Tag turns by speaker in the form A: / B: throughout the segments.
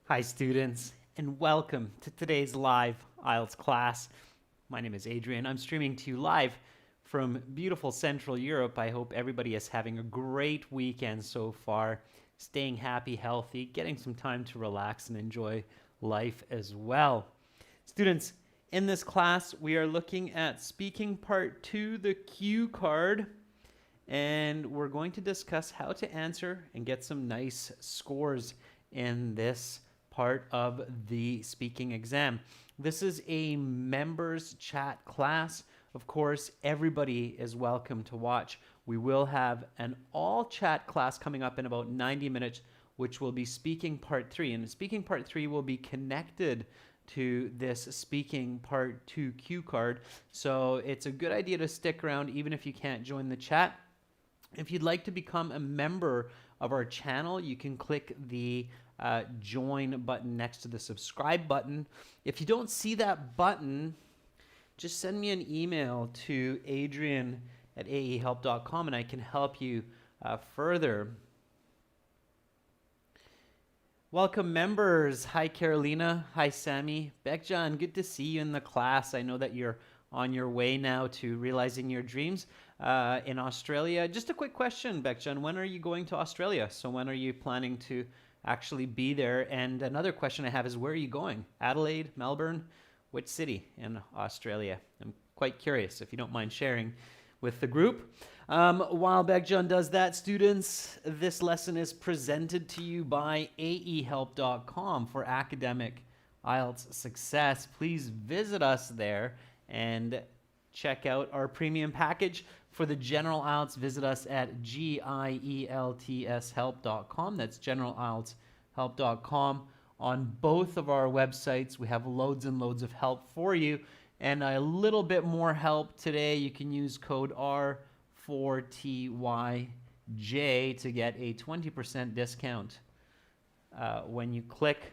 A: Hi students, and welcome to today's live IELTS class. My name is Adrian. I'm streaming to you live from beautiful Central Europe. I hope everybody is having a great weekend so far, staying happy, healthy, getting some time to relax and enjoy life as well. Students, in this class, we are looking at speaking part 2, the cue card, and we're going to discuss how to answer and get some nice scores in this part of the speaking exam. This is a members chat class. Of course, everybody is welcome to watch. We will have an all chat class coming up in about 90 minutes, which will be speaking part 3. And speaking part 3 will be connected to this speaking part 2 cue card. So it's a good idea to stick around even if you can't join the chat. If you'd like to become a member of our channel, you can click the join button next to the subscribe button. If you don't see that button, just send me an email to adrian@aehelp.com and I can help you further. Welcome members. Hi Carolina. Hi Sammy. Bekjan, good to see you in the class. I know that you're on your way now to realizing your dreams in Australia. Just a quick question, Bekjan. When are you going to Australia? So when are you planning to actually be there? And another question I have is, where are you going? Adelaide, Melbourne, which city in Australia? I'm quite curious, if you don't mind sharing with the group. While Bekjan does that, students, this lesson is presented to you by aehelp.com for academic IELTS success. Please visit us there and check out our premium package. For the general IELTS, visit us at gieltshelp.com. That's generalieltshelp.com. On both of our websites, we have loads and loads of help for you. And a little bit more help today, you can use code R4TYJ to get a 20% discount when you click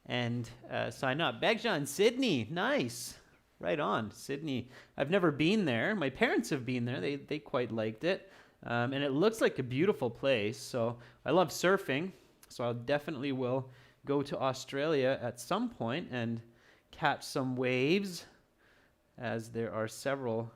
A: and sign up. Bekjan, Sydney, nice. Right on, Sydney. I've never been there. My parents have been there. They quite liked it. And it looks like a beautiful place. So I love surfing. So I definitely will go to Australia at some point and catch some waves, as there are several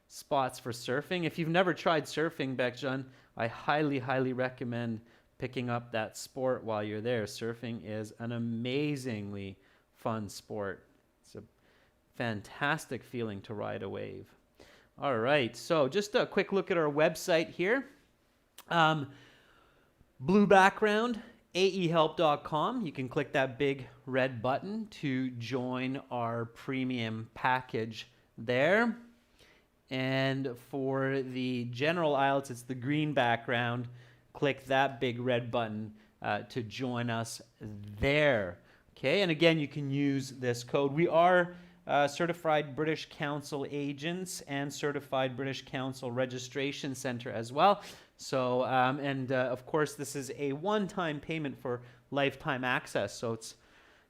A: spots for surfing. If you've never tried surfing, Bekjan, I highly, highly recommend picking up that sport while you're there. Surfing is an amazingly fun sport. It's a fantastic feeling to ride a wave. All right, so just a quick look at our website here. Blue background, aehelp.com. You can click that big red button to join our premium package there. And for the general IELTS, it's the green background. Click that big red button to join us there. Okay, and again, you can use this code. We are certified British Council agents and certified British Council registration center as well. So, of course, this is a one-time payment for lifetime access. So it's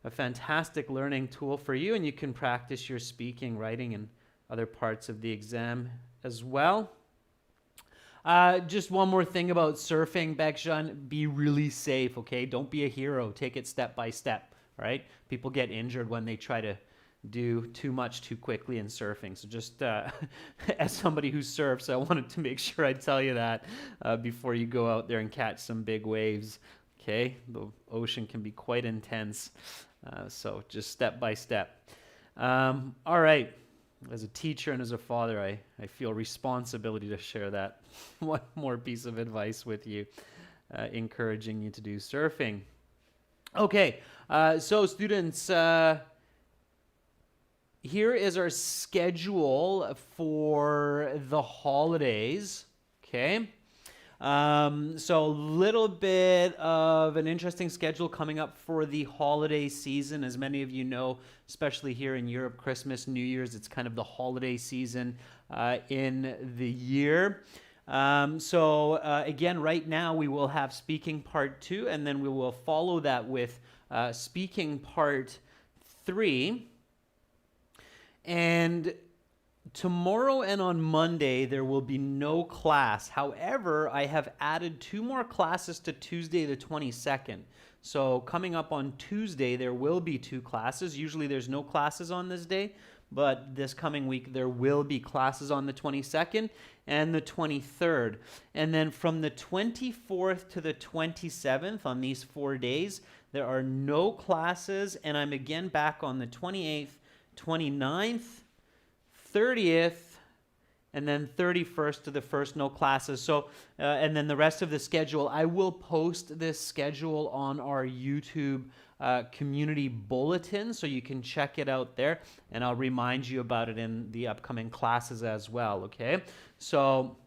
A: a fantastic learning tool for you, and you can practice your speaking, writing, and other parts of the exam as well. Just one more thing about surfing, Bekjan, be really safe, okay? Don't be a hero. Take it step by step, right? People get injured when they try to do too much too quickly in surfing. So just as somebody who surfs, I wanted to make sure I tell you that before you go out there and catch some big waves. Okay, the ocean can be quite intense. So just step by step. All right. As a teacher and as a father, I feel responsibility to share that one more piece of advice with you, encouraging you to do surfing. Okay, so students, here is our schedule for the holidays, okay? So a little bit of an interesting schedule coming up for the holiday season. As many of you know, especially here in Europe, Christmas, New Year's, it's kind of the holiday season in the year. Again, right now we will have speaking part 2, and then we will follow that with speaking part 3. And tomorrow and on Monday, there will be no class. However, I have added 2 more classes to Tuesday the 22nd. So coming up on Tuesday, there will be 2 classes. Usually there's no classes on this day, but this coming week, there will be classes on the 22nd and the 23rd. And then from the 24th to the 27th, on these 4 days, there are no classes, and I'm again back on the 28th, 29th, 30th, and then 31st to the 1st, no classes. So, and then the rest of the schedule, I will post this schedule on our YouTube community bulletin, so you can check it out there, and I'll remind you about it in the upcoming classes as well, okay? So,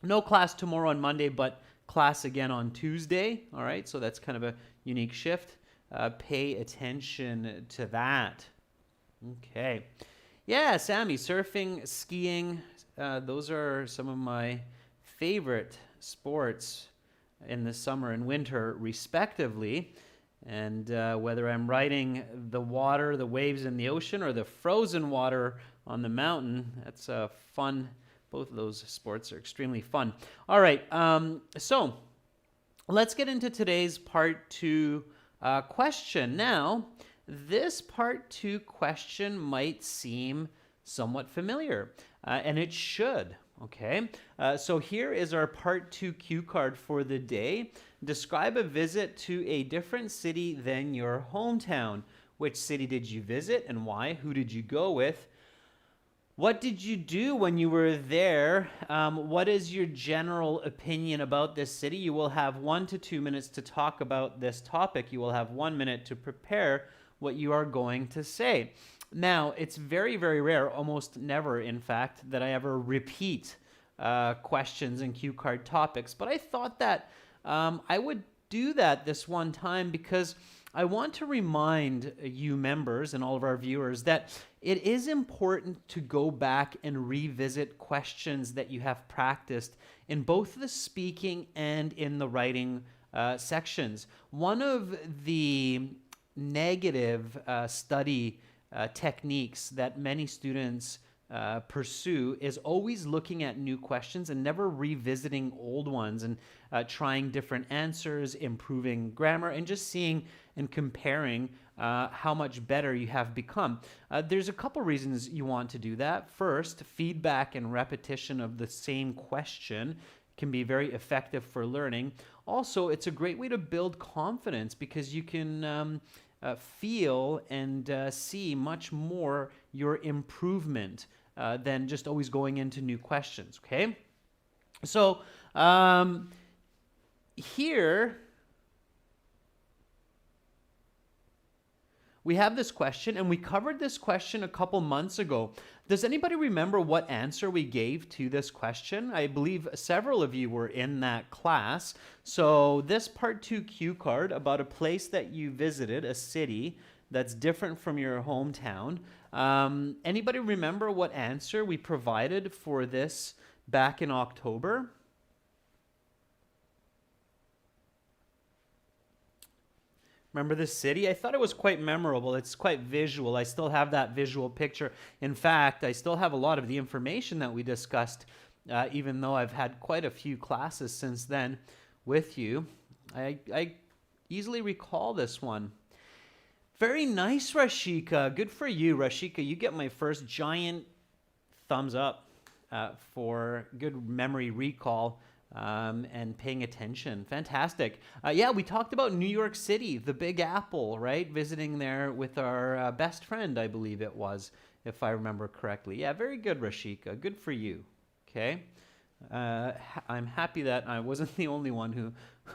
A: no class tomorrow on Monday, but class again on Tuesday, all right? So that's kind of a unique shift. Pay attention to that. Okay. Yeah, Sammy, surfing, skiing, those are some of my favorite sports in the summer and winter, respectively. And whether I'm riding the water, the waves in the ocean, or the frozen water on the mountain, that's fun. Both of those sports are extremely fun. All right, so let's get into today's part 2 question. Now, this part 2 question might seem somewhat familiar, and it should, okay? So here is our part 2 cue card for the day. Describe a visit to a different city than your hometown. Which city did you visit and why? Who did you go with? What did you do when you were there? What is your general opinion about this city? You will have 1 to 2 minutes to talk about this topic. You will have 1 minute to prepare what you are going to say. Now, it's very, very rare, almost never, in fact, that I ever repeat questions and cue card topics. But I thought that I would do that this one time because I want to remind you members and all of our viewers that it is important to go back and revisit questions that you have practiced in both the speaking and in the writing sections. One of the negative study techniques that many students pursue is always looking at new questions and never revisiting old ones and trying different answers, improving grammar, and just seeing and comparing how much better you have become. There's a couple reasons you want to do that. First, feedback and repetition of the same question can be very effective for learning. Also, it's a great way to build confidence because you can feel and see much more your improvement than just always going into new questions, okay? So here we have this question, and we covered this question a couple months ago. Does anybody remember what answer we gave to this question? I believe several of you were in that class. So this part 2 cue card about a place that you visited, a city that's different from your hometown. Anybody remember what answer we provided for this back in October? Remember the city? I thought it was quite memorable. It's quite visual. I still have that visual picture. In fact, I still have a lot of the information that we discussed, even though I've had quite a few classes since then with you. I easily recall this one. Very nice, Rashika. Good for you, Rashika. You get my first giant thumbs up for good memory recall. And paying attention. Fantastic. Yeah, we talked about New York City, the Big Apple, right? Visiting there with our best friend, I believe it was, if I remember correctly. Yeah, very good, Rashika. Good for you. Okay. I'm happy that I wasn't the only one who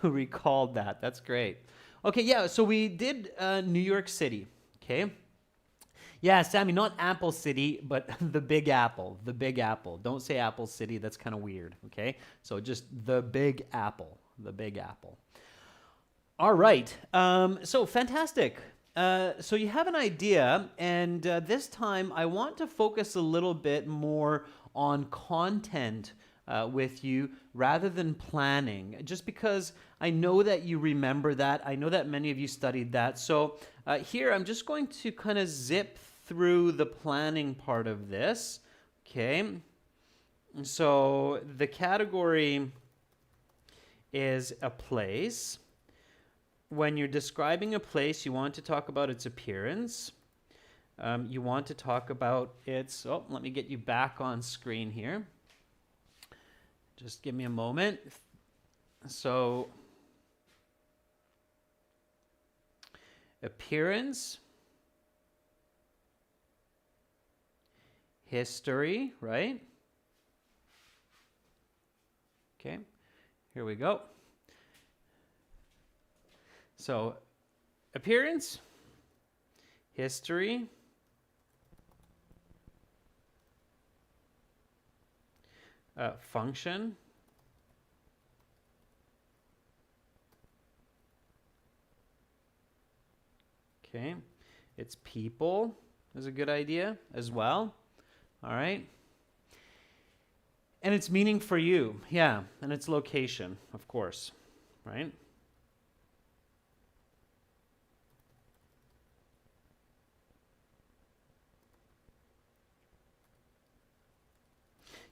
A: recalled that. That's great. Okay, yeah, so we did New York City. Okay. Yeah, Sammy, not Apple City, but the Big Apple. The Big Apple. Don't say Apple City. That's kind of weird, okay? So just the Big Apple. The Big Apple. All right. So fantastic. So you have an idea, and this time I want to focus a little bit more on content with you rather than planning, just because I know that you remember that. I know that many of you studied that. So here I'm just going to kind of zip through the planning part of this, Okay. So the category is a place. When you're describing a place, you want to talk about its appearance. You want to talk about its... Oh, let me get you back on screen here. Just give me a moment. So, appearance, history, right? Okay, here we go. So, appearance, history, function, okay, it's people is a good idea as well. All right. And its meaning for you, yeah, and its location, of course, right?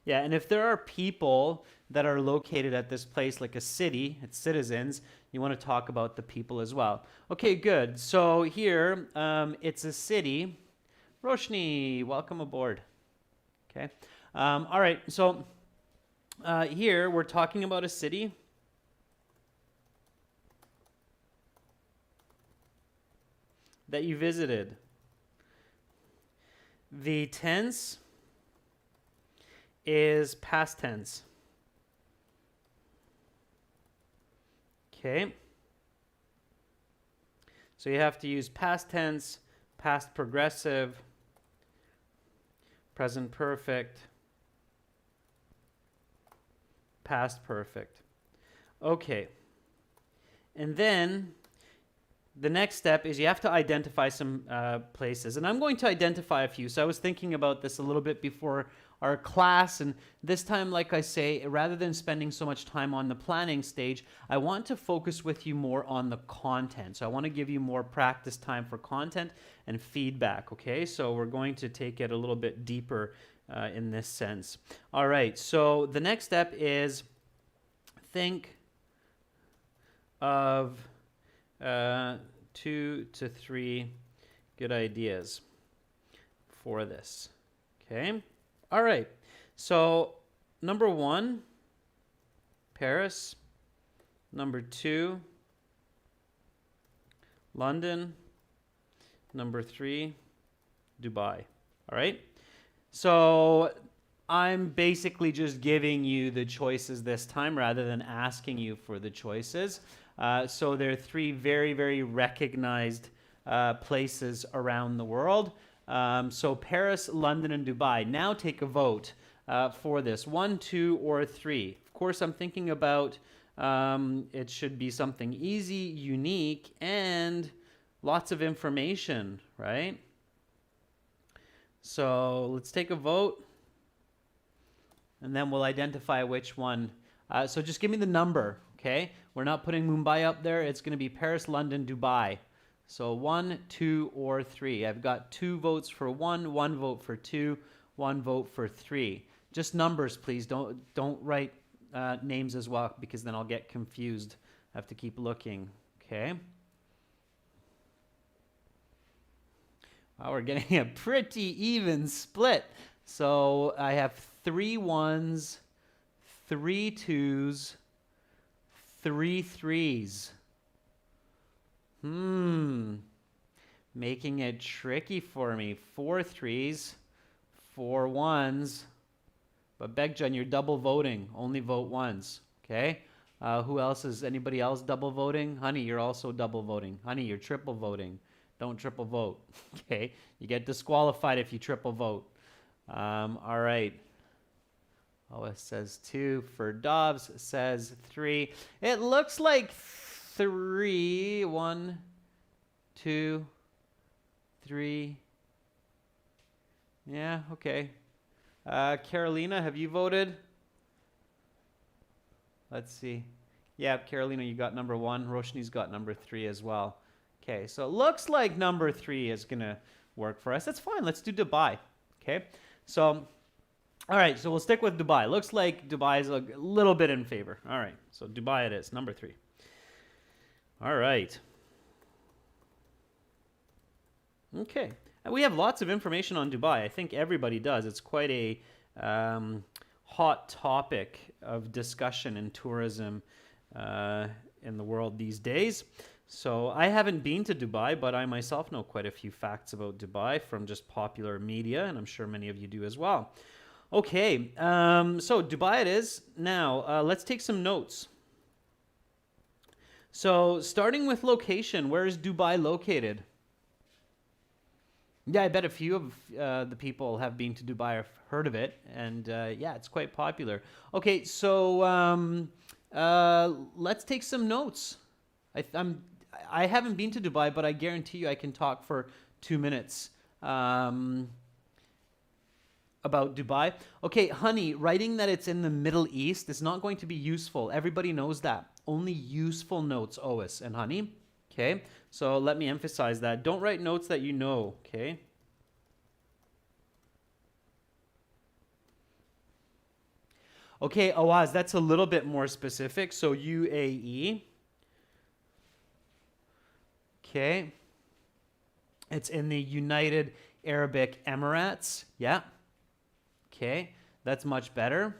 A: Yeah, and if there are people that are located at this place, like a city, its citizens, you want to talk about the people as well. Okay, good. So here, it's a city. Roshni, welcome aboard. Okay. All right, so here we're talking about a city. That you visited. The tense is past tense. Okay. So you have to use past tense, past progressive, present perfect, past perfect. Okay. And then the next step is you have to identify some places. And I'm going to identify a few. So I was thinking about this a little bit before our class. And this time, like I say, rather than spending so much time on the planning stage, I want to focus with you more on the content. So I want to give you more practice time for content and feedback. Okay, so we're going to take it a little bit deeper in this sense. All right, so the next step is think of 2 to 3 good ideas for this. Okay. All right. So number 1, Paris. Number 2, London. Number 3, Dubai. All right. So I'm basically just giving you the choices this time rather than asking you for the choices. So there are 3 very, very recognized places around the world. So Paris, London, and Dubai. Now take a vote for this. 1, 2, or 3. Of course, I'm thinking about it should be something easy, unique, and lots of information, right? So let's take a vote, and then we'll identify which one. So just give me the number, okay? We're not putting Mumbai up there. It's going to be Paris, London, Dubai. So 1, 2, or 3. I've got 2 votes for 1, 1 vote for 2, 1 vote for 3. Just numbers, please. Don't write names as well, because then I'll get confused. I have to keep looking. Okay. Wow, we're getting a pretty even split. So I have 3 1s, 3 2s, 3 3s. Making it tricky for me. 4 3s, 4 1s. But Begjan, you're double voting. Only vote once. Okay? Who else is, anybody else double voting? Honey, you're also double voting. Honey, you're triple voting. Don't triple vote. Okay? You get disqualified if you triple vote. All right. OS says 2. For Dobbs says 3. It looks like 3. 1, 2, 3. Yeah, okay. Carolina, have you voted? Let's see. Yeah, Carolina, you got number 1. Roshni's got number 3 as well. Okay, so it looks like number 3 is going to work for us. That's fine. Let's do Dubai. Okay, so All right, so we'll stick with Dubai. Looks like Dubai is a little bit in favor. All right, so Dubai it is, number 3. All right. Okay. And we have lots of information on Dubai. I think everybody does. It's quite a hot topic of discussion in tourism in the world these days. So I haven't been to Dubai, but I myself know quite a few facts about Dubai from just popular media, and I'm sure many of you do as well. Okay, so Dubai it is. Now, let's take some notes. So starting with location, where is Dubai located? Yeah, I bet a few of the people have been to Dubai or have heard of it, and yeah, it's quite popular. Okay, so let's take some notes. I haven't been to Dubai, but I guarantee you I can talk for 2 minutes about Dubai. Okay, honey, writing that it's in the Middle East is not going to be useful. Everybody knows that. Only useful notes, Ois and honey. Okay, so let me emphasize that. Don't write notes that you know, okay? Okay, Awaz, that's a little bit more specific. So UAE. Okay. It's in the United Arabic Emirates. Yeah. Okay, that's much better.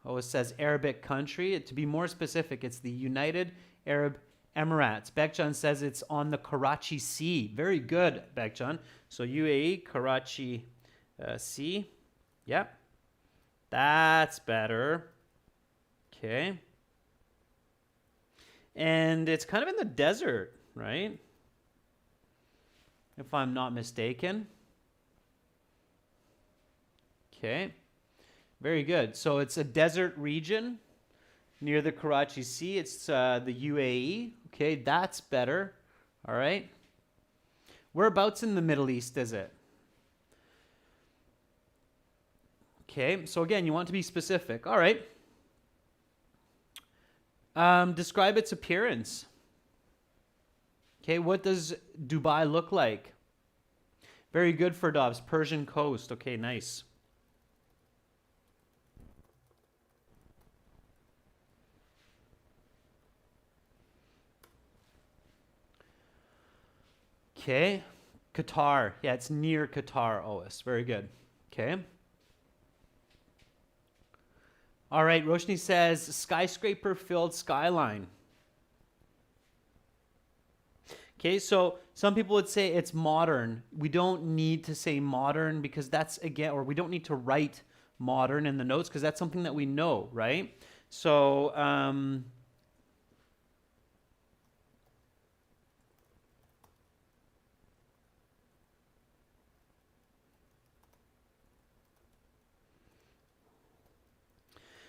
A: Oh, it says Arabic country. To be more specific, it's the United Arab Emirates. Bekjan says it's on the Karachi Sea. Very good, Bekjan. So UAE, Karachi Sea. Yep. That's better. Okay. And it's kind of in the desert, right? If I'm not mistaken. Okay. Very good. So it's a desert region near the Karachi Sea. It's the UAE. Okay, that's better. All right. Whereabouts in the Middle East is it? Okay, so again, you want to be specific. All right. Describe its appearance. Okay, what does Dubai look like? Very good for Dobbs. Persian coast. Okay, nice. Okay. Qatar. Yeah, it's near Qatar, Ois. Very good. Okay. All right, Roshni says skyscraper filled skyline. Okay, so some people would say it's modern. We don't need to say modern because that's again, or we don't need to write modern in the notes because that's something that we know, right? So,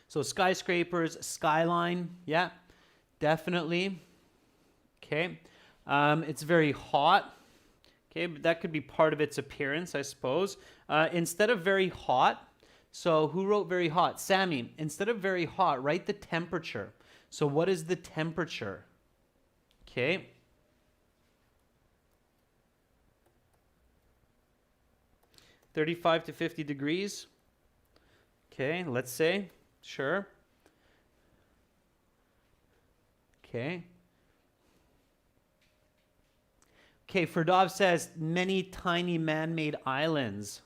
A: so skyscrapers, skyline, yeah, definitely. Okay. It's very hot. Okay, but that could be part of its appearance, I suppose. Instead of very hot, so who wrote very hot? Sammy, instead of very hot, write the temperature. So what is the temperature? Okay. "35 to 50 degrees. Okay, let's say. Sure. Okay. Okay, Ferdov says many tiny man-made islands.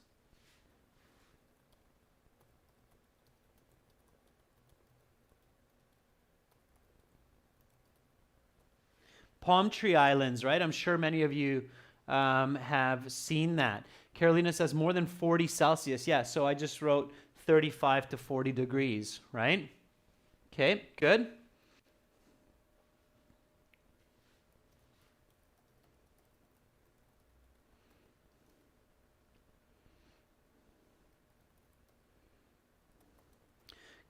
A: Palm tree islands, right? I'm sure many of you have seen that. Carolina says more than 40 Celsius. Yeah, so I just wrote 35 to 40 degrees, right? Okay, good.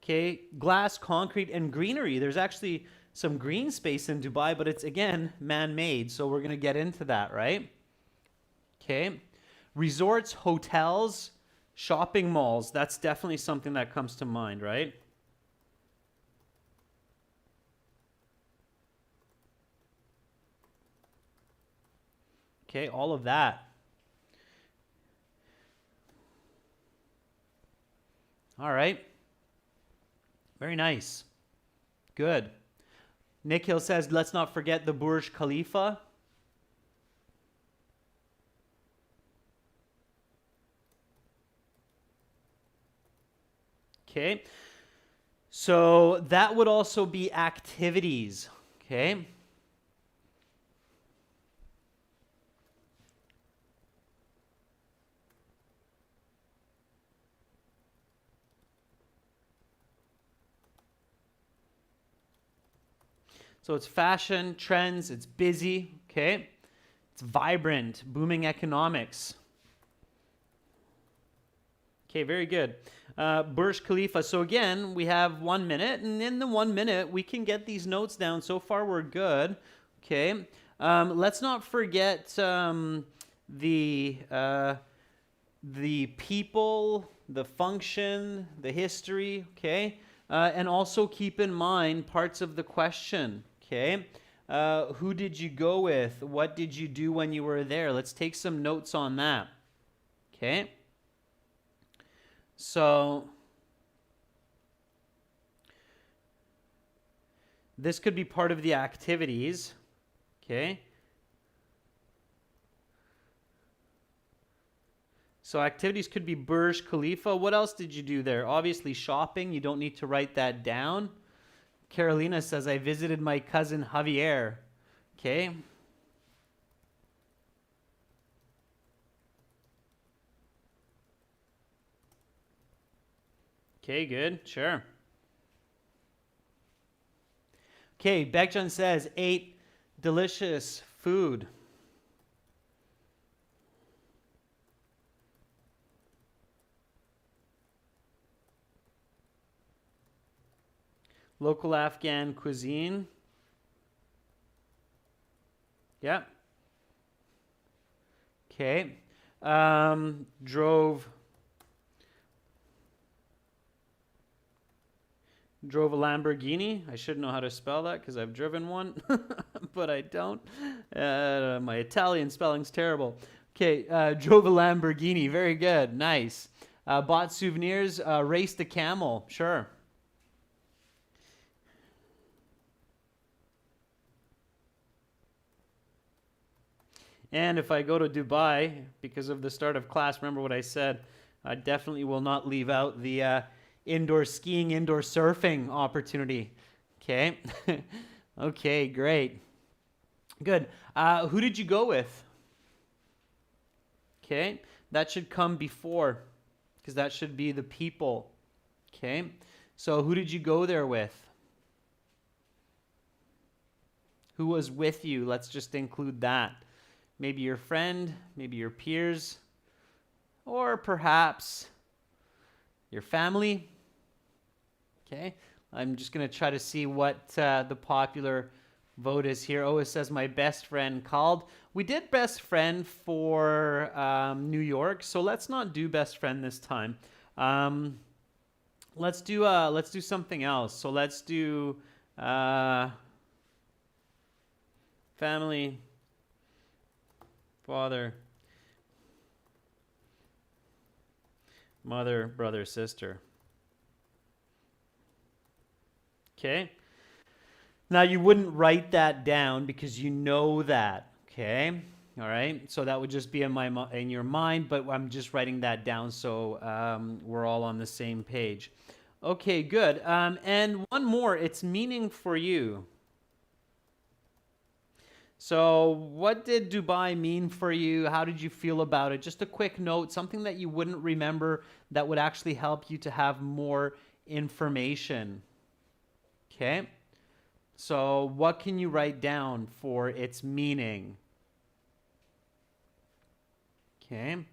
A: Okay, glass, concrete, and greenery. There's actually some green space in Dubai, but it's again man-made, so we're going to get into that, right? Okay. Resorts, hotels, shopping malls. That's definitely something that comes to mind, right? Okay, all of that. All right. Very nice. Good. Nikhil says, let's not forget the Burj Khalifa. Okay. So that would also be activities. Okay. So it's fashion, trends, it's busy, okay? It's vibrant, booming economics. Okay, very good. Burj Khalifa. So again, we have 1 minute, and in the 1 minute, we can get these notes down. So far, we're good. Okay. Let's not forget the people, the function, the history. Okay, and also keep in mind parts of the question. Okay. Who did you go with? What did you do when you were there? Let's take some notes on that. Okay. So this could be part of the activities. Okay. So activities could be Burj Khalifa. What else did you do there? Obviously shopping. You don't need to write that down. Carolina says, I visited my cousin Javier. Okay. Okay, good. Sure. Okay, Bekjan says, ate delicious food. Local Afghan cuisine. Yeah. Okay. Drove a Lamborghini. I should know how to spell that because I've driven one, but I don't. My Italian spelling's terrible. Okay, drove a Lamborghini. Very good. Nice. Bought souvenirs. Raced a camel. Sure. And if I go to Dubai, because of the start of class, remember what I said, I definitely will not leave out the indoor skiing, indoor surfing opportunity. Okay. Okay, great. Good. Who did you go with? Okay. That should come before, because that should be the people. Okay. So who did you go there with? Who was with you? Let's just include that. Maybe your friend, maybe your peers, or perhaps your family. Okay, I'm just going to try to see what the popular vote is here. Oh, it says my best friend called. We did best friend for New York, so let's not do best friend this time. Let's do something else. So let's do family. Father, mother, brother, sister. Okay. Now you wouldn't write that down because you know that. Okay. All right. So that would just be in your mind, but I'm just writing that down so we're all on the same page. Okay. Good. And one more. It's meaning for you. So what did Dubai mean for you? How did you feel about it? Just a quick note, something that you wouldn't remember that would actually help you to have more information. Okay? So what can you write down for its meaning? Okay?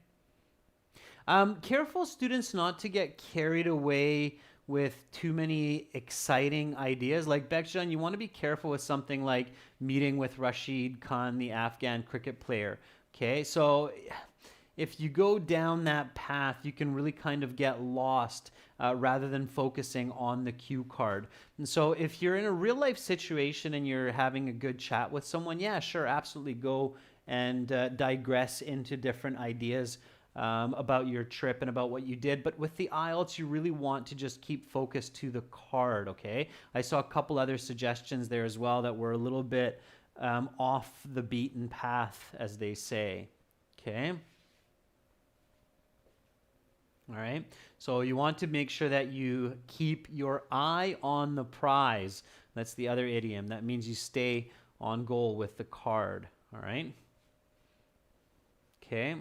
A: Careful students not to get carried away with too many exciting ideas. Like Bekjan, you want to be careful with something like meeting with Rashid Khan, the Afghan cricket player. Okay, so if you go down that path, you can really kind of get lost rather than focusing on the cue card. And so if you're in a real life situation and you're having a good chat with someone, yeah, sure, absolutely go and digress into different ideas about your trip and about what you did. But with the IELTS, you really want to just keep focused to the card, okay? I saw a couple other suggestions there as well that were a little bit off the beaten path, as they say, okay? All right, so you want to make sure that you keep your eye on the prize. That's the other idiom. That means you stay on goal with the card, all right? Okay.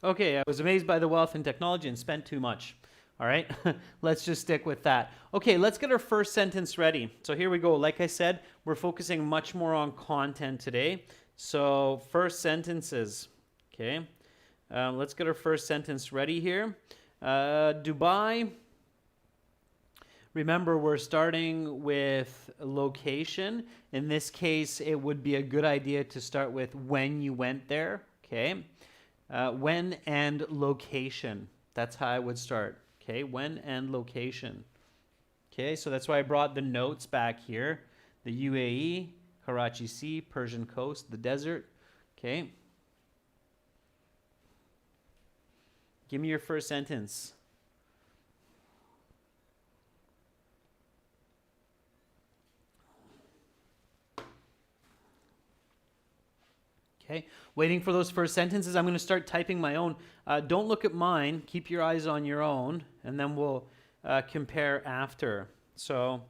A: Okay, I was amazed by the wealth and technology and spent too much. All right, let's just stick with that. Okay, let's get our first sentence ready. So here we go. Like I said, we're focusing much more on content today. So first sentences, okay. Let's get our first sentence ready here. Dubai. Remember, we're starting with location. In this case, it would be a good idea to start with when you went there, okay. When and location. That's how I would start. Okay, when and location. Okay, so that's why I brought the notes back here. The UAE, Karachi Sea, Persian coast, the desert. Okay. Give me your first sentence. Okay, waiting for those first sentences. I'm going to start typing my own. Don't look at mine. Keep your eyes on your own, and then we'll compare after. So,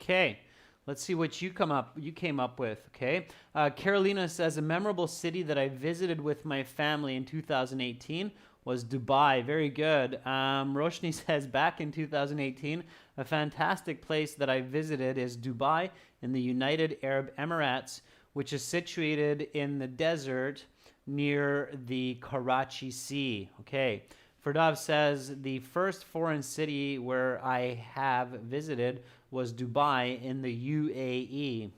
A: okay, let's see what you came up with. Okay, Carolina says a memorable city that I visited with my family in 2018 was Dubai. Very good. Roshni says back in 2018, a fantastic place that I visited is Dubai in the United Arab Emirates, which is situated in the desert near the Karachi Sea. Okay. Ferdav says the first foreign city where I have visited was Dubai in the UAE.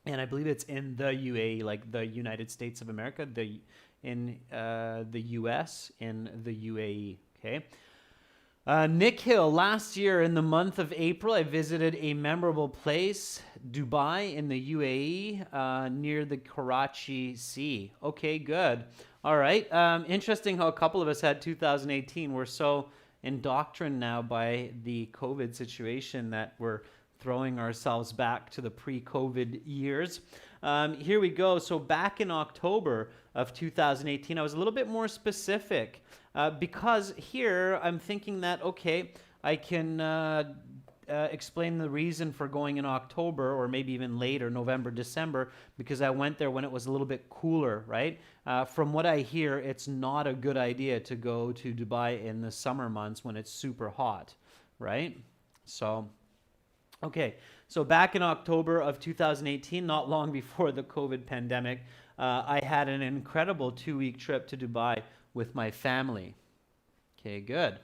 A: And I believe it's in the UAE, like the United States of America, in the US, in the UAE. Okay. Nick Hill, last year in the month of April, I visited a memorable place, Dubai in the UAE, near the Karachi Sea. Okay, good. All right. Interesting how a couple of us had 2018. We're so indoctrined now by the COVID situation that we're throwing ourselves back to the pre-COVID years. Here we go. So back in October of 2018, I was a little bit more specific because here I'm thinking that, okay, I can explain the reason for going in October or maybe even later, November, December, because I went there when it was a little bit cooler, right? From what I hear, it's not a good idea to go to Dubai in the summer months when it's super hot, right? So, okay, so back in October of 2018, not long before the COVID pandemic, I had an incredible 2-week trip to Dubai with my family. Okay, good.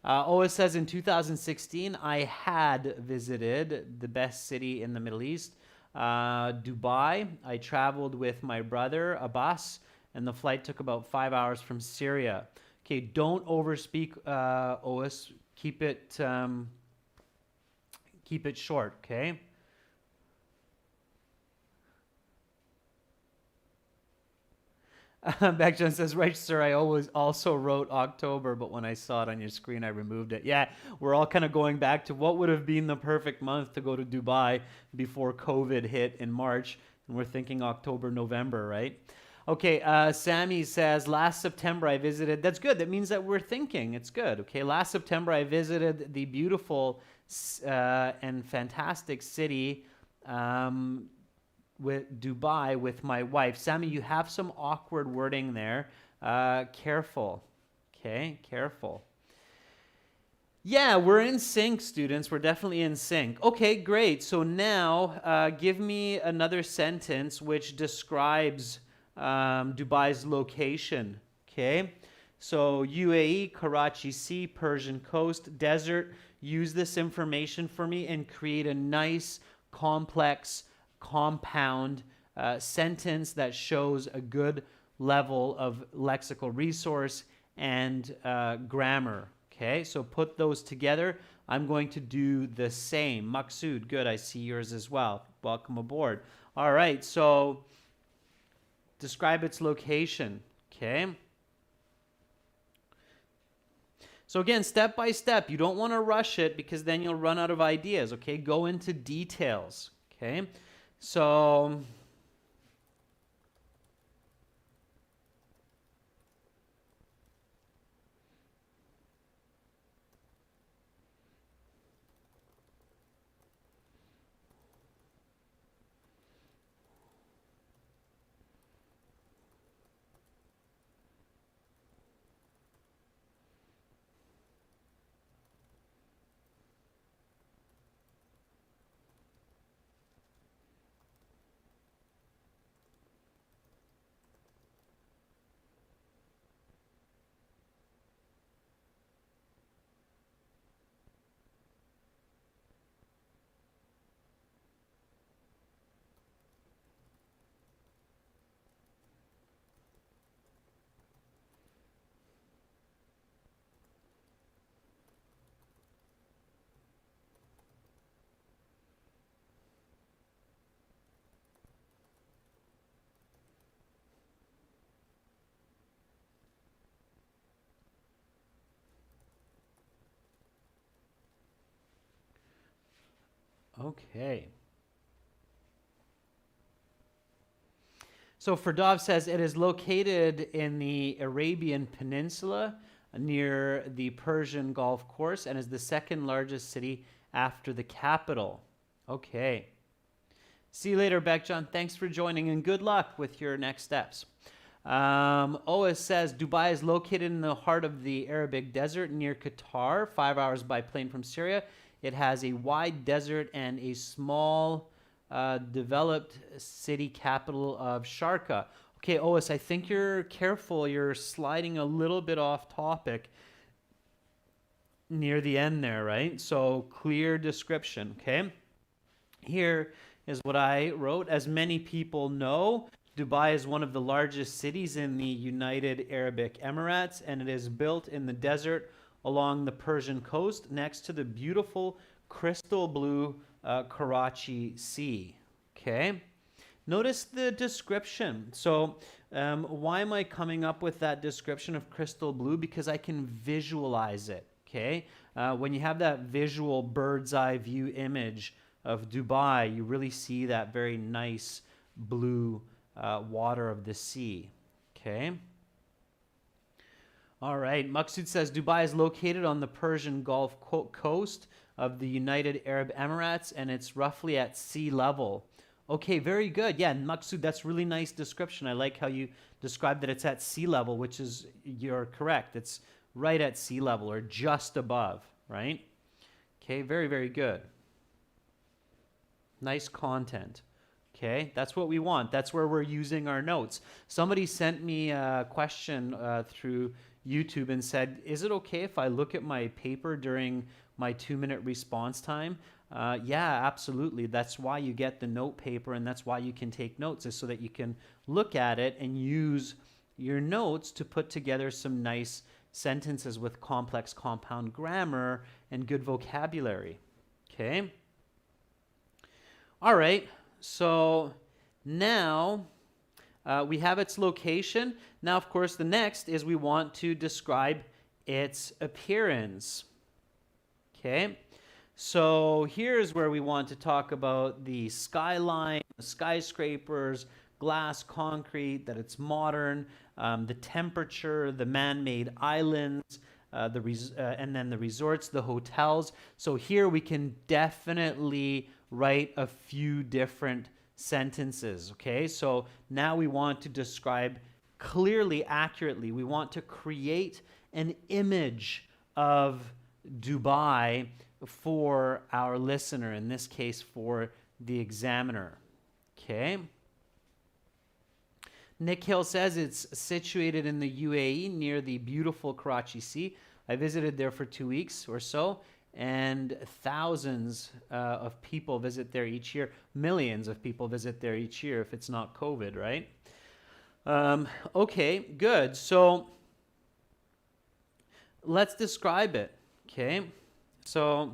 A: Oa says in 2016, I had visited the best city in the Middle East, Dubai. I traveled with my brother, Abbas, and the flight took about 5 hours from Syria. Okay, don't overspeak, Oas. Keep it short, okay? Backjohn says, right, sir, I always also wrote October, but when I saw it on your screen, I removed it. Yeah, we're all kind of going back to what would have been the perfect month to go to Dubai before COVID hit in March, and we're thinking October, November, right? Okay, Sammy says, last September I visited, that's good, that means that we're thinking, it's good, okay? Last September I visited the beautiful and fantastic city with Dubai with my wife. Sammy, you have some awkward wording there. Careful. Okay, careful. Yeah, we're in sync, students. We're definitely in sync. Okay, great. So now give me another sentence which describes Dubai's location. Okay, so UAE, Karachi Sea, Persian Coast, desert. Use this information for me and create a nice, complex, compound sentence that shows a good level of lexical resource and grammar. Okay, so put those together. I'm going to do the same. Maksud, good, I see yours as well. Welcome aboard. All right, so describe its location. Okay. So again, step by step, you don't want to rush it because then you'll run out of ideas. Okay, go into details. Okay, so okay. So Ferdov says it is located in the Arabian Peninsula near the Persian Gulf course and is the second largest city after the capital. Okay. See you later, Bekjan. Thanks for joining and good luck with your next steps. Oas says Dubai is located in the heart of the Arabic desert near Qatar, 5 hours by plane from Syria. It has a wide desert and a small developed city capital of Sharqa. Okay, Oas, I think you're careful. You're sliding a little bit off topic near the end there, right? So clear description, okay? Here is what I wrote. As many people know, Dubai is one of the largest cities in the United Arab Emirates, and it is built in the desert along the Persian coast next to the beautiful crystal blue Karachi Sea. Okay. Notice the description. So why am I coming up with that description of crystal blue? Because I can visualize it. Okay. When you have that visual bird's eye view image of Dubai, you really see that very nice blue water of the sea. Okay. All right. Maksud says Dubai is located on the Persian Gulf coast of the United Arab Emirates, and it's roughly at sea level. Okay, very good. Yeah, Maksud, that's really nice description. I like how you described that it's at sea level, which is, you're correct. It's right at sea level or just above, right? Okay, very, very good. Nice content. Okay, that's what we want. That's where we're using our notes. Somebody sent me a question through YouTube and said, is it okay if I look at my paper during my 2-minute response time? Yeah, absolutely. That's why you get the note paper, and that's why you can take notes, is so that you can look at it and use your notes to put together some nice sentences with complex compound grammar and good vocabulary. Okay? All right. So now we have its location. Now, of course, the next is we want to describe its appearance. Okay, so here's where we want to talk about the skyline, the skyscrapers, glass, concrete, that it's modern, the temperature, the man-made islands, and then the resorts, the hotels. So here we can definitely write a few different sentences. Okay, so now we want to describe clearly, accurately. We want to create an image of Dubai for our listener, in this case for the examiner. Okay. Nick Hill says it's situated in the UAE near the beautiful Karachi Sea. I visited there for 2 weeks or so, and thousands of people visit there each year. Millions of people visit there each year if it's not COVID, right? Okay, good. So let's describe it. Okay, so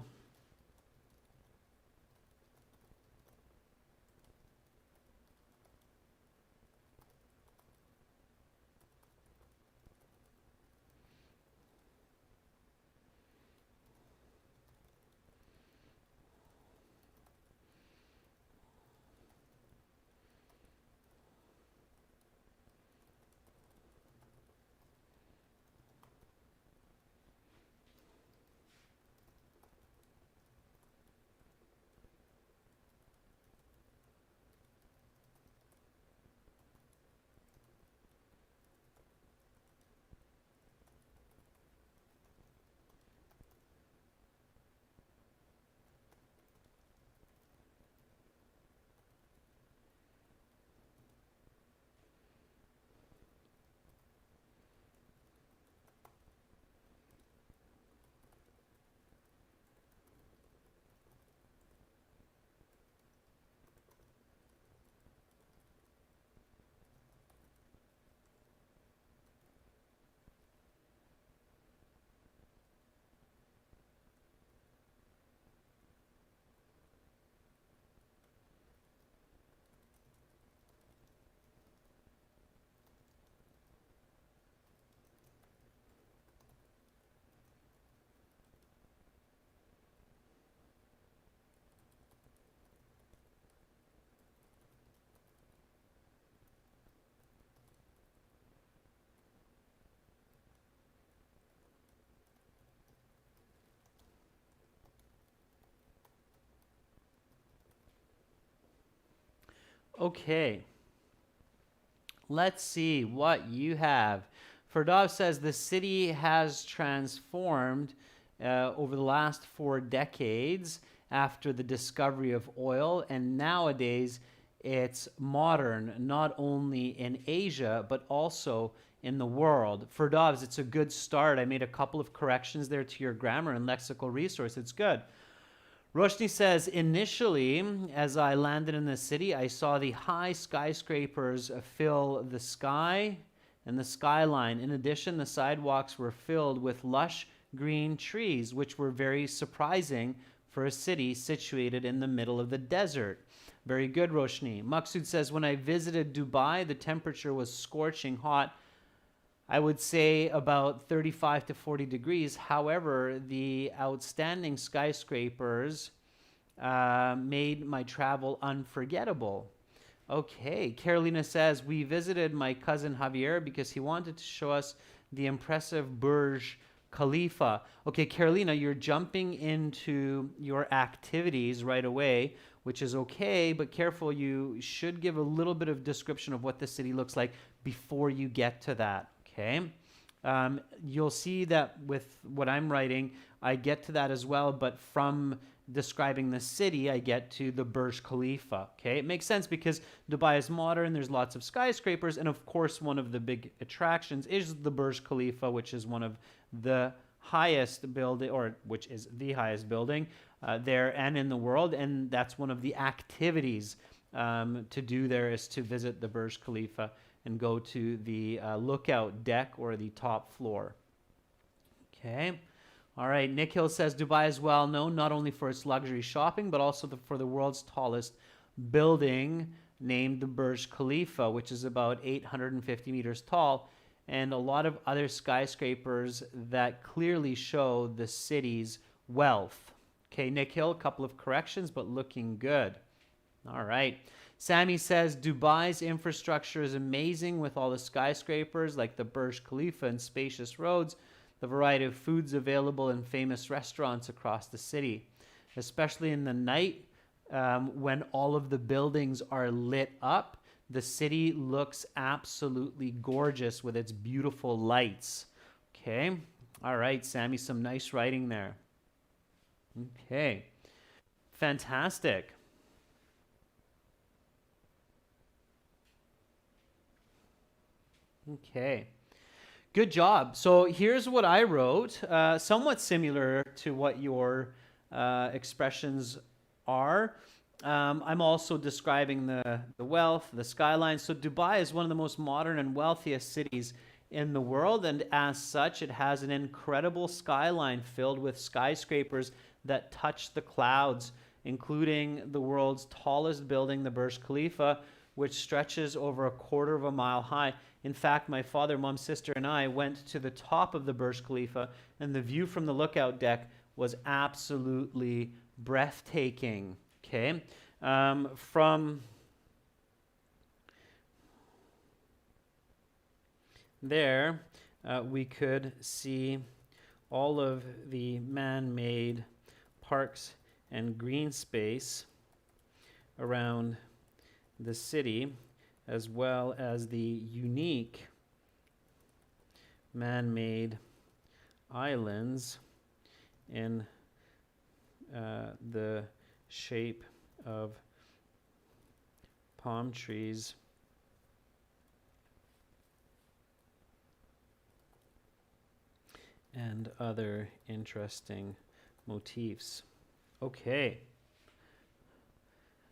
A: okay, let's see what you have. Ferdov says the city has transformed over the last 4 decades after the discovery of oil, and nowadays it's modern, not only in Asia, but also in the world. Ferdovs, it's a good start. I made a couple of corrections there to your grammar and lexical resource. It's good. Roshni says, initially, as I landed in the city, I saw the high skyscrapers fill the sky and the skyline. In addition, the sidewalks were filled with lush green trees, which were very surprising for a city situated in the middle of the desert. Very good, Roshni. Maksud says, when I visited Dubai, the temperature was scorching hot. I would say about 35 to 40 degrees. However, the outstanding skyscrapers made my travel unforgettable. Okay, Carolina says, we visited my cousin Javier because he wanted to show us the impressive Burj Khalifa. Okay, Carolina, you're jumping into your activities right away, which is okay, but careful, you should give a little bit of description of what the city looks like before you get to that. Okay, you'll see that with what I'm writing, I get to that as well, but from describing the city, I get to the Burj Khalifa. Okay, it makes sense because Dubai is modern, there's lots of skyscrapers, and of course, one of the big attractions is the Burj Khalifa, which is one of the highest building, or which is the highest building there and in the world, and that's one of the activities to do there is to visit the Burj Khalifa and go to the lookout deck or the top floor. Okay. All right. Nick Hill says Dubai is well known not only for its luxury shopping, but also for the world's tallest building named the Burj Khalifa, which is about 850 meters tall, and a lot of other skyscrapers that clearly show the city's wealth. Okay, Nick Hill, a couple of corrections, but looking good. All right. Sammy says Dubai's infrastructure is amazing with all the skyscrapers like the Burj Khalifa and spacious roads, the variety of foods available and famous restaurants across the city. Especially in the night, when all of the buildings are lit up. The city looks absolutely gorgeous with its beautiful lights. Okay. All right, Sammy, some nice writing there. Okay. Fantastic. Okay. Good job. So here's what I wrote, somewhat similar to what your expressions are. I'm also describing the wealth, the skyline. So Dubai is one of the most modern and wealthiest cities in the world, and as such, it has an incredible skyline filled with skyscrapers that touch the clouds, including the world's tallest building, the Burj Khalifa, which stretches over a quarter of a mile high. In fact, my father, mom, sister, and I went to the top of the Burj Khalifa, and the view from the lookout deck was absolutely breathtaking. Okay, from there, we could see all of the man-made parks and green space around the city, as well as the unique man-made islands in the shape of palm trees and other interesting motifs. Okay.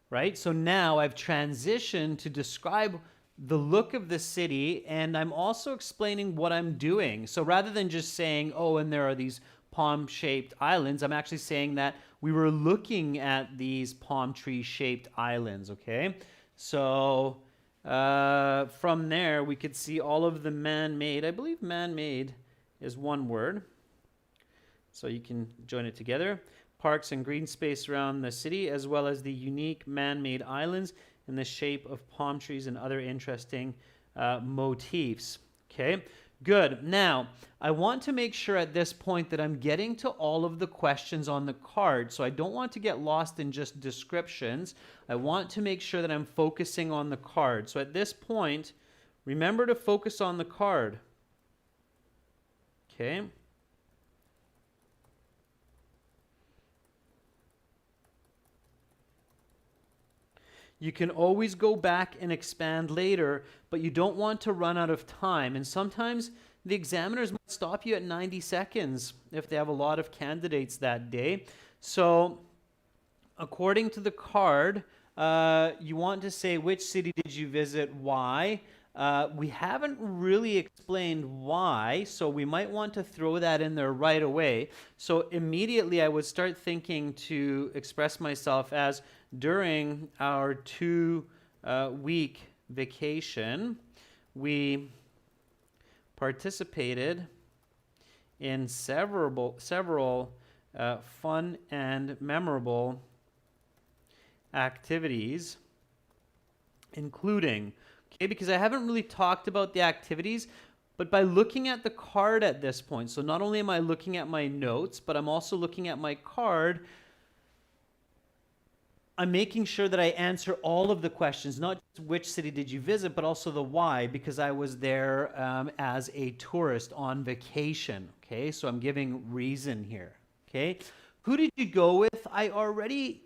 A: Right? So now I've transitioned to describe the look of the city, and I'm also explaining what I'm doing. So rather than just saying, oh, and there are these palm-shaped islands, I'm actually saying that we were looking at these palm tree-shaped islands, okay? So from there, we could see all of the man-made, I believe man-made is one word, so you can join it together. Parks and green space around the city, as well as the unique man-made islands in the shape of palm trees and other interesting motifs. Okay, good. Now, I want to make sure at this point that I'm getting to all of the questions on the card, so I don't want to get lost in just descriptions. I want to make sure that I'm focusing on the card. So at this point, remember to focus on the card. Okay. You can always go back and expand later, but you don't want to run out of time. And sometimes the examiners might stop you at 90 seconds if they have a lot of candidates that day. So according to the card, you want to say which city did you visit, why. We haven't really explained why, so we might want to throw that in there right away. So immediately I would start thinking to express myself as during our 2-week vacation, we participated in several fun and memorable activities, including, okay, because I haven't really talked about the activities, but by looking at the card at this point, so not only am I looking at my notes, but I'm also looking at my card, I'm making sure that I answer all of the questions, not just which city did you visit, but also the why, because I was there as a tourist on vacation. Okay, so I'm giving reason here. Okay, who did you go with? I already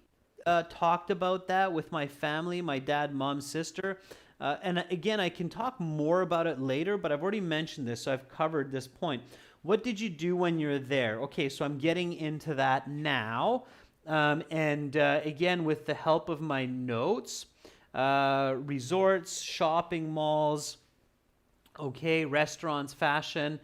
A: talked about that with my family, my dad, mom, sister. And again, I can talk more about it later, but I've already mentioned this, so I've covered this point. What did you do when you're there? Okay, so I'm getting into that now. Again, with the help of my notes, resorts, shopping malls, okay, restaurants, fashion,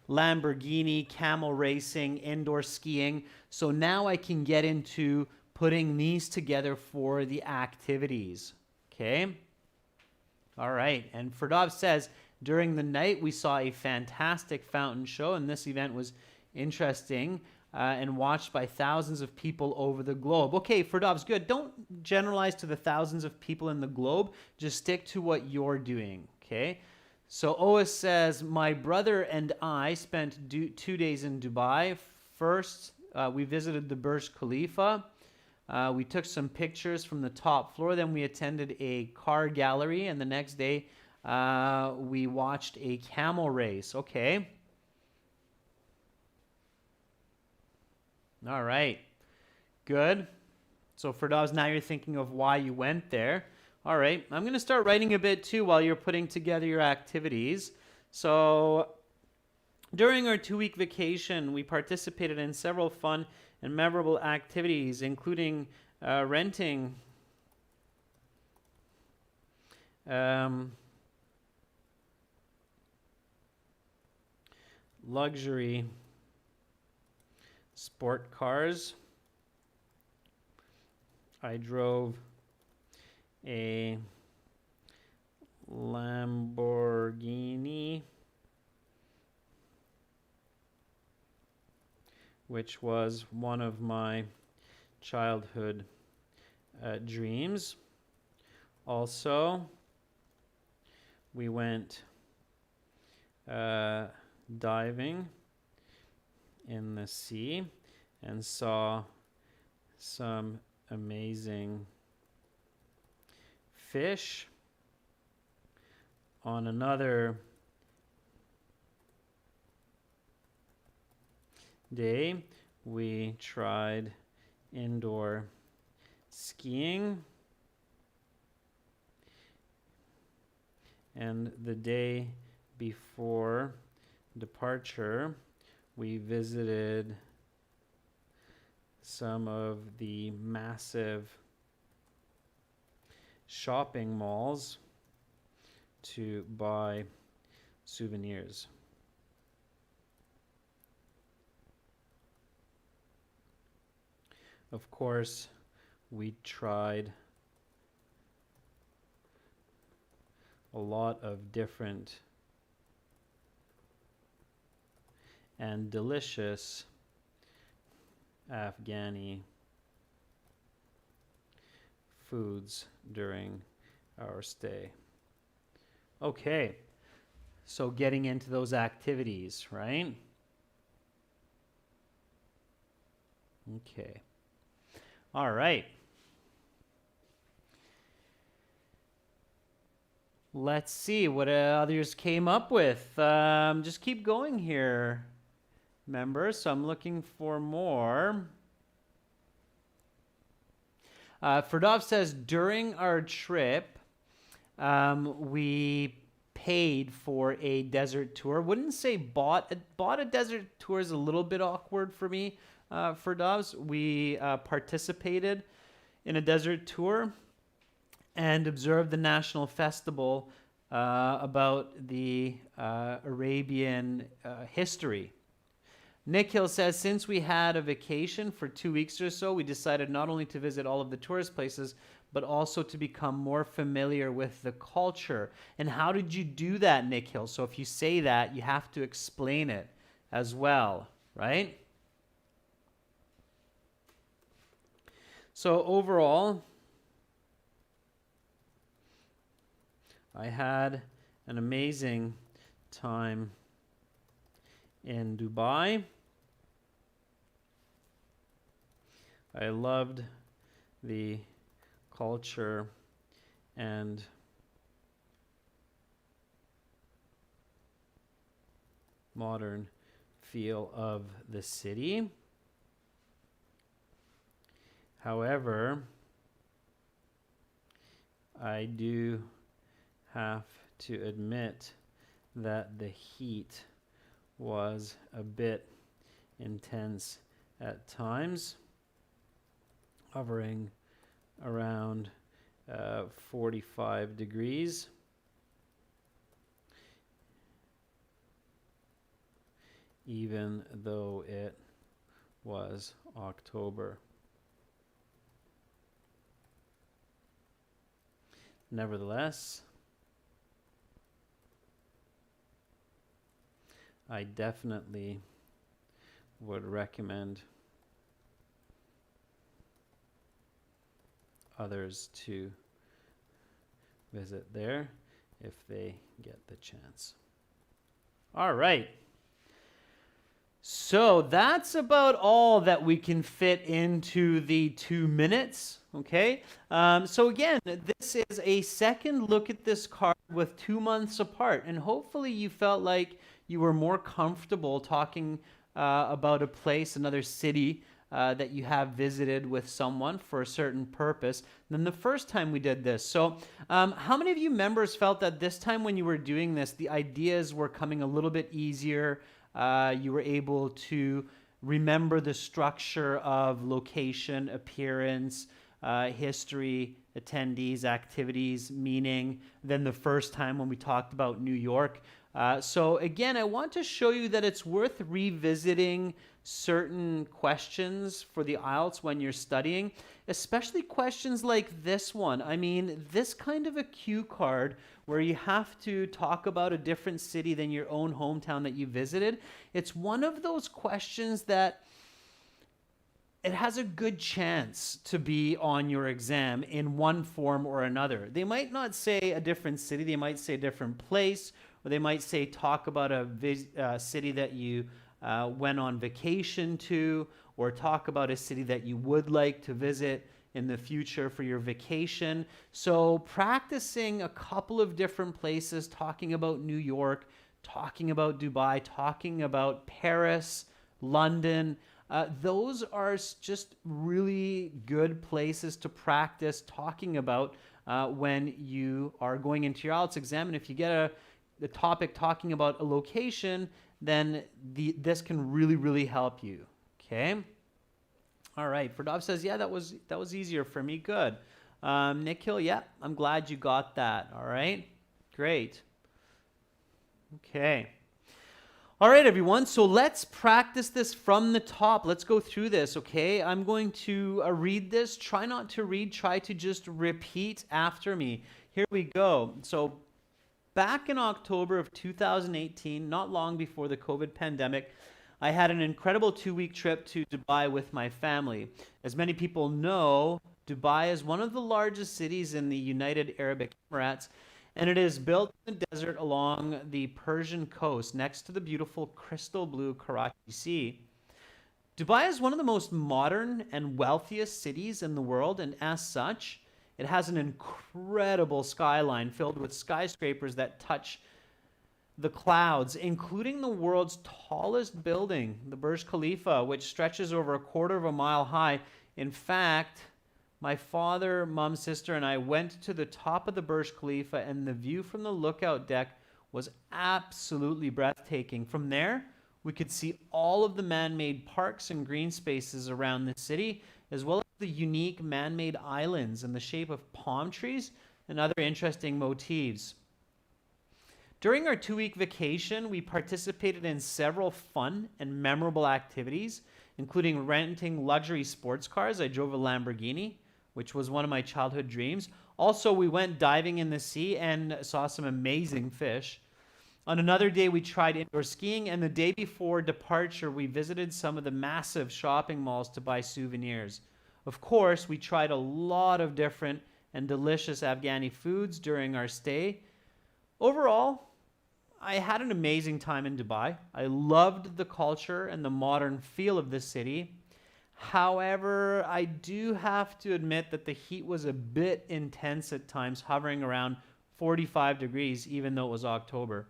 A: Lamborghini, camel racing, indoor skiing. So now I can get into putting these together for the activities, okay? All right, and Ferdov says, during the night we saw a fantastic fountain show, and this event was interesting. And watched by thousands of people over the globe. Okay, Ferdov's good. Don't generalize to the thousands of people in the globe. Just stick to what you're doing, okay? So Oas says, my brother and I spent 2 days in Dubai. First, we visited the Burj Khalifa. We took some pictures from the top floor. Then we attended a car gallery. And the next day, we watched a camel race. Okay. All right. Good. So Firdaus, now you're thinking of why you went there. All right. I'm going to start writing a bit too while you're putting together your activities. So during our 2-week vacation, we participated in several fun and memorable activities, including renting luxury sport cars. I drove a Lamborghini, which was one of my childhood dreams. Also, we went diving in the sea and saw some amazing fish. On another day, we tried indoor skiing. And the day before departure, we visited some of the massive shopping malls to buy souvenirs. Of course, we tried a lot of different and delicious Afghani foods during our stay. Okay, so getting into those activities, right? Okay. All right. Let's see what others came up with. Just keep going here, members. So I'm looking for more. Ferdov says, during our trip, we paid for a desert tour. Wouldn't say bought a desert tour is a little bit awkward for me, Ferdovs. We participated in a desert tour and observed the national festival about the Arabian history. Nick Hill says, since we had a vacation for 2 weeks or so, we decided not only to visit all of the tourist places, but also to become more familiar with the culture. And how did you do that, Nick Hill? So if you say that, you have to explain it as well, right? So overall, I had an amazing time in Dubai. I loved the culture and modern feel of the city. However, I do have to admit that the heat was a bit intense at times, hovering around 45 degrees. Even though it was October. Nevertheless, I definitely would recommend others to visit there if they get the chance. All right. So that's about all that we can fit into the 2 minutes. Okay. So again, this is a second look at this card with 2 months apart, and hopefully you felt like you were more comfortable talking about a place, another city that you have visited with someone for a certain purpose than the first time we did this. So how many of you members felt that this time when you were doing this, the ideas were coming a little bit easier? You were able to remember the structure of location, appearance, history, attendees, activities, meaning than the first time when we talked about New York. So again, I want to show you that it's worth revisiting certain questions for the IELTS when you're studying, especially questions like this one. I mean, this kind of a cue card where you have to talk about a different city than your own hometown that you visited. It's one of those questions that it has a good chance to be on your exam in one form or another. They might not say a different city, they might say a different place, or they might say talk about a city that you went on vacation to, or talk about a city that you would like to visit in the future for your vacation. So practicing a couple of different places, talking about New York, talking about Dubai, talking about Paris, London, those are just really good places to practice talking about when you are going into your IELTS exam. And if you get the topic talking about a location, then this can really, really help you. Okay. All right. Ferdov says, yeah, that was easier for me. Good. Nikhil, yeah, I'm glad you got that. All right. Great. Okay. All right, everyone. So let's practice this from the top. Let's go through this. Okay. I'm going to read this. Try not to read. Try to just repeat after me. Here we go. So back in October of 2018, not long before the COVID pandemic, I had an incredible 2-week trip to Dubai with my family. As many people know, Dubai is one of the largest cities in the United Arab Emirates, and it is built in the desert along the Persian coast next to the beautiful crystal blue Karachi Sea. Dubai is one of the most modern and wealthiest cities in the world, and as such, it has an incredible skyline filled with skyscrapers that touch the clouds, including the world's tallest building, the Burj Khalifa, which stretches over 1/4 mile high. In fact, my father, mom, sister, and I went to the top of the Burj Khalifa, and the view from the lookout deck was absolutely breathtaking. From there, we could see all of the man-made parks and green spaces around the city, as well as the unique man-made islands in the shape of palm trees and other interesting motifs. During our 2-week vacation, we participated in several fun and memorable activities, including renting luxury sports cars. I drove a Lamborghini, which was one of my childhood dreams. Also, we went diving in the sea and saw some amazing fish. On another day, we tried indoor skiing, and the day before departure, we visited some of the massive shopping malls to buy souvenirs. Of course, we tried a lot of different and delicious Afghani foods during our stay. Overall, I had an amazing time in Dubai. I loved the culture and the modern feel of the city. However, I do have to admit that the heat was a bit intense at times, hovering around 45 degrees, even though it was October.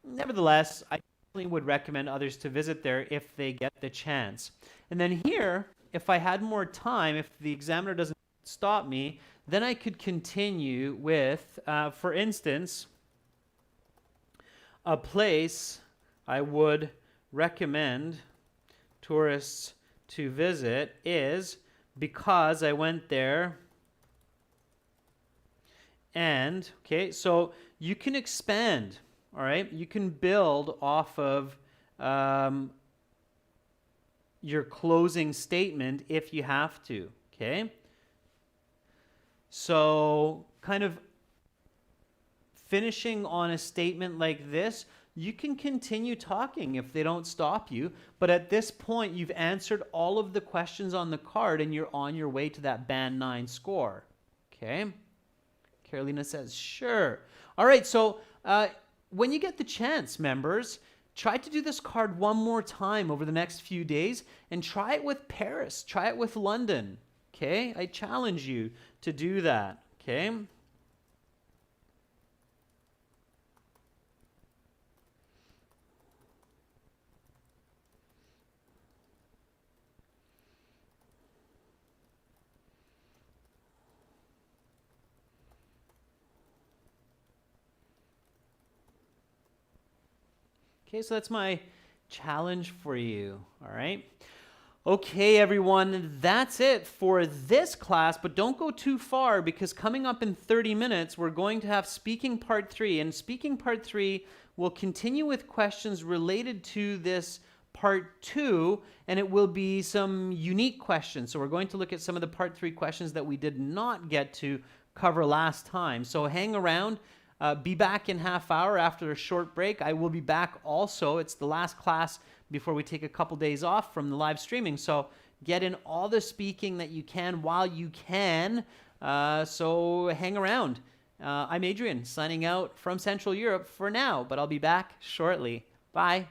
A: Nevertheless, I definitely would recommend others to visit there if they get the chance. And then here, if I had more time, if the examiner doesn't stop me, then I could continue with, for instance, a place I would recommend tourists to visit is because I went there. And, okay, so you can expand, all right? You can build off of your closing statement if you have to, okay? So kind of finishing on a statement like this, you can continue talking if they don't stop you. But at this point, you've answered all of the questions on the card and you're on your way to that band 9 score. Okay. Carolina says, sure. All right. So when you get the chance, members, try to do this card one more time over the next few days and try it with Paris. Try it with London. Okay? I challenge you to do that. Okay? Okay, so that's my challenge for you, all right? Okay, everyone, that's it for this class, but don't go too far because coming up in 30 minutes, we're going to have Speaking Part 3, and Speaking Part 3 will continue with questions related to this Part 2, and it will be some unique questions. So we're going to look at some of the Part 3 questions that we did not get to cover last time. So hang around. Be back in half hour after a short break. I will be back also. It's the last class before we take a couple days off from the live streaming. So get in all the speaking that you can while you can. So hang around. I'm Adrian, signing out from Central Europe for now, but I'll be back shortly. Bye.